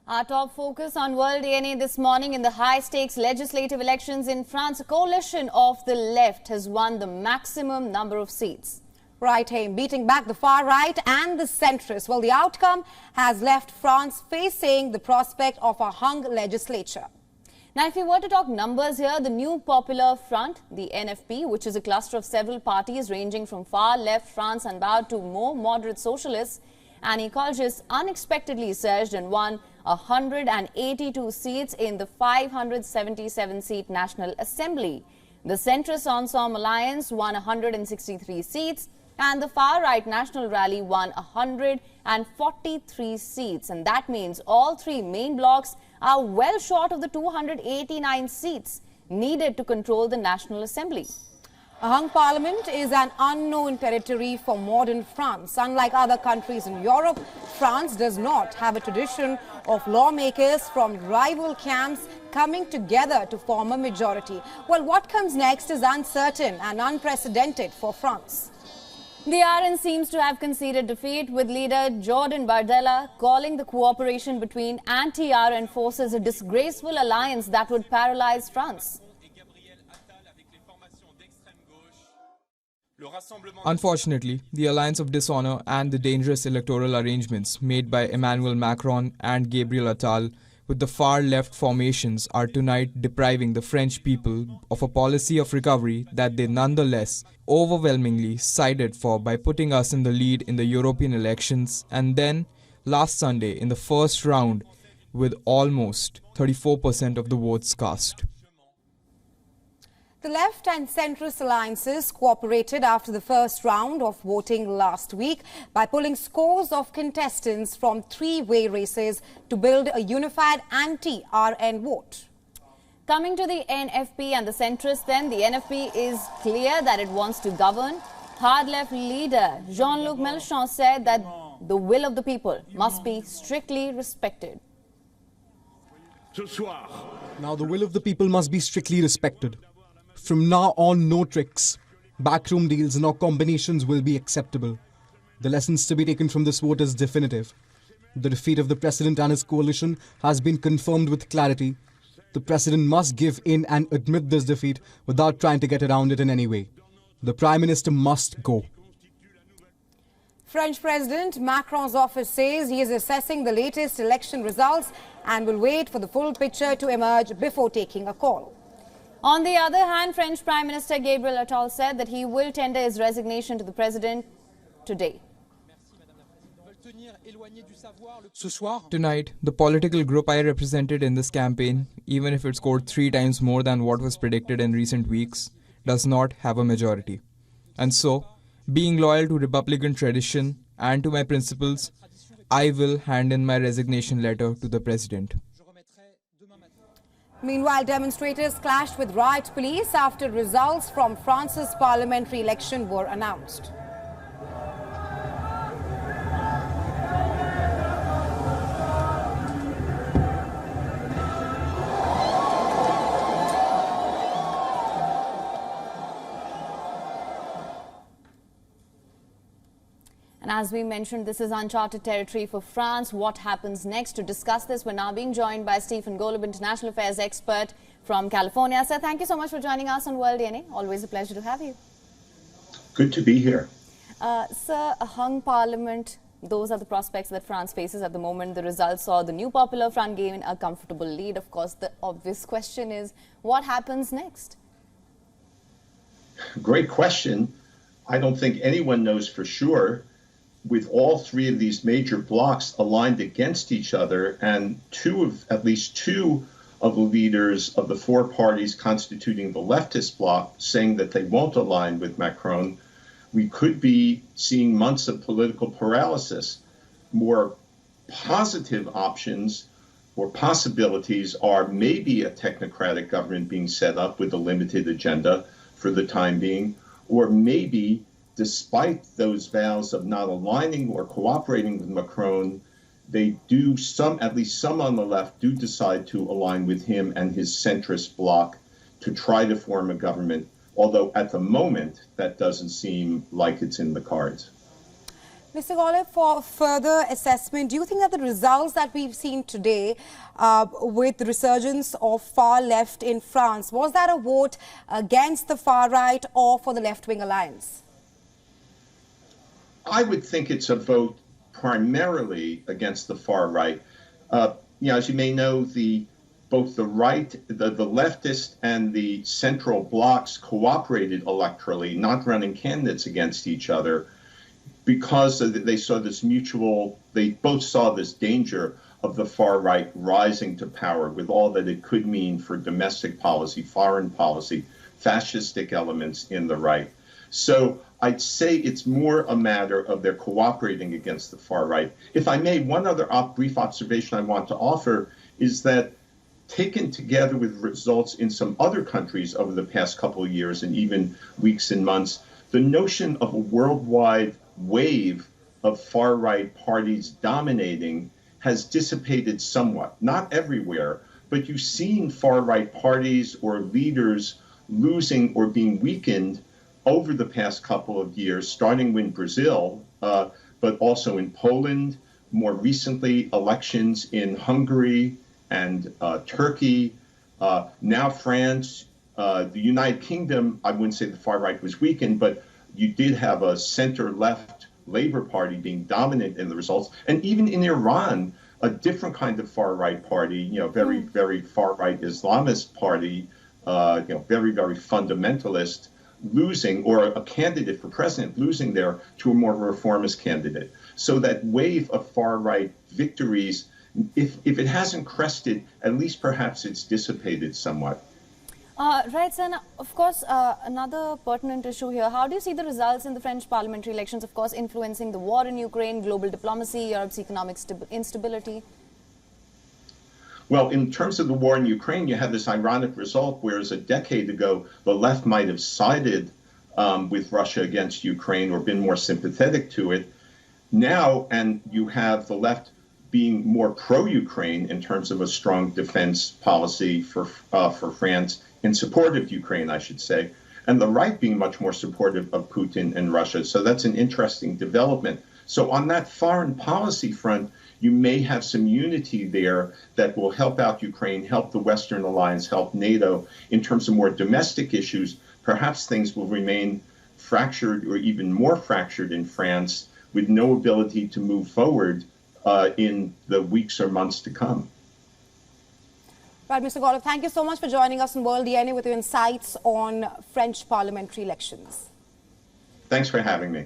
Our top focus on World DNA this morning. In the high-stakes legislative elections in France, a coalition of the left has won the maximum number of seats. Right, Haim, beating back the far right and the centrists. Well, the outcome has left France facing the prospect of a hung legislature. Now, if we were to talk numbers here, the new Popular Front, the NFP, which is a cluster of several parties ranging from far left France unbowed to more moderate socialists and ecologists, unexpectedly surged and won 182 seats in the 577-seat National Assembly. The centrist Ensemble Alliance won 163 seats and the far-right National Rally won 143 seats. And that means all three main blocs are well short of the 289 seats needed to control the National Assembly. A hung parliament is an unknown territory for modern France. Unlike other countries in Europe, France does not have a tradition of lawmakers from rival camps coming together to form a majority. Well, what comes next is uncertain and unprecedented for France. The RN seems to have conceded defeat, with leader Jordan Bardella calling the cooperation between anti-RN forces a disgraceful alliance that would paralyze France. Unfortunately, the alliance of dishonor and the dangerous electoral arrangements made by Emmanuel Macron and Gabriel Attal with the far-left formations are tonight depriving the French people of a policy of recovery that they nonetheless overwhelmingly sided for by putting us in the lead in the European elections and then, last Sunday, in the first round with almost 34% of the votes cast. The left and centrist alliances cooperated after the first round of voting last week by pulling scores of contestants from three-way races to build a unified anti-RN vote. Coming to the NFP and the centrists then, the NFP is clear that it wants to govern. Hard-left leader Jean-Luc Mélenchon said that the will of the people must be strictly respected. Now the will of the people must be strictly respected. From now on, no tricks, backroom deals nor combinations will be acceptable. The lessons to be taken from this vote is definitive. The defeat of the president and his coalition has been confirmed with clarity. The president must give in and admit this defeat without trying to get around it in any way. The prime minister must go. French President Macron's office says he is assessing the latest election results and will wait for the full picture to emerge before taking a call. On the other hand, French Prime Minister Gabriel Attal said that he will tender his resignation to the president today. Tonight, the political group I represented in this campaign, even if it scored 3 times more than what was predicted in recent weeks, does not have a majority. And so, being loyal to Republican tradition and to my principles, I will hand in my resignation letter to the president. Meanwhile, demonstrators clashed with riot police after results from France's parliamentary election were announced. And as we mentioned, this is uncharted territory for France. What happens next? To discuss this, we're now being joined by Stephen Golub, international affairs expert from California. Sir, thank you so much for joining us on World DNA. Always a pleasure to have you. Good to be here. Sir, a hung parliament, those are the prospects that France faces at the moment. The results saw the new Popular Front gain a comfortable lead. Of course, the obvious question is, what happens next? Great question. I don't think anyone knows for sure. With all three of these major blocs aligned against each other, and at least two of the leaders of the four parties constituting the leftist bloc saying that they won't align with Macron, we could be seeing months of political paralysis. More positive options or possibilities are maybe a technocratic government being set up with a limited agenda for the time being, or maybe despite those vows of not aligning or cooperating with Macron, they do at least some on the left do decide to align with him and his centrist bloc to try to form a government, although at the moment that doesn't seem like it's in the cards. Mr. Golub, for further assessment, do you think that the results that we've seen today with the resurgence of far left in France, was that a vote against the far right or for the left-wing alliance? I would think it's a vote primarily against the far right. As you may know, both the right, the leftist and the central blocs cooperated electorally, not running candidates against each other, because they saw this they both saw this danger of the far right rising to power with all that it could mean for domestic policy, foreign policy, fascistic elements in the right. So I'd say it's more a matter of their cooperating against the far right. If I may, one other brief observation I want to offer is that taken together with results in some other countries over the past couple of years and even weeks and months, the notion of a worldwide wave of far-right parties dominating has dissipated somewhat. Not everywhere, but you've seen far-right parties or leaders losing or being weakened over the past couple of years, starting with Brazil, but also in Poland, more recently elections in Hungary and Turkey, now France, the United Kingdom. I wouldn't say the far right was weakened, but you did have a center-left Labour Party being dominant in the results. And even in Iran, a different kind of far-right party, very, very far-right Islamist party, very, very fundamentalist, losing, or a candidate for president losing there to a more reformist candidate. So that wave of far-right victories, if it hasn't crested, at least perhaps it's dissipated somewhat. Right, Sen. Of course, another pertinent issue here. How do you see the results in the French parliamentary elections, of course, influencing the war in Ukraine, global diplomacy, Europe's economic instability? Well, in terms of the war in Ukraine, you have this ironic result, whereas a decade ago, the left might have sided with Russia against Ukraine or been more sympathetic to it. Now, and you have the left being more pro-Ukraine in terms of a strong defense policy for France, in support of Ukraine, I should say, and the right being much more supportive of Putin and Russia. So that's an interesting development. So on that foreign policy front, you may have some unity there that will help out Ukraine, help the Western alliance, help NATO. In terms of more domestic issues, perhaps things will remain fractured or even more fractured in France with no ability to move forward in the weeks or months to come. Right, Mr. Golub, thank you so much for joining us on World DNA with your insights on French parliamentary elections. Thanks for having me.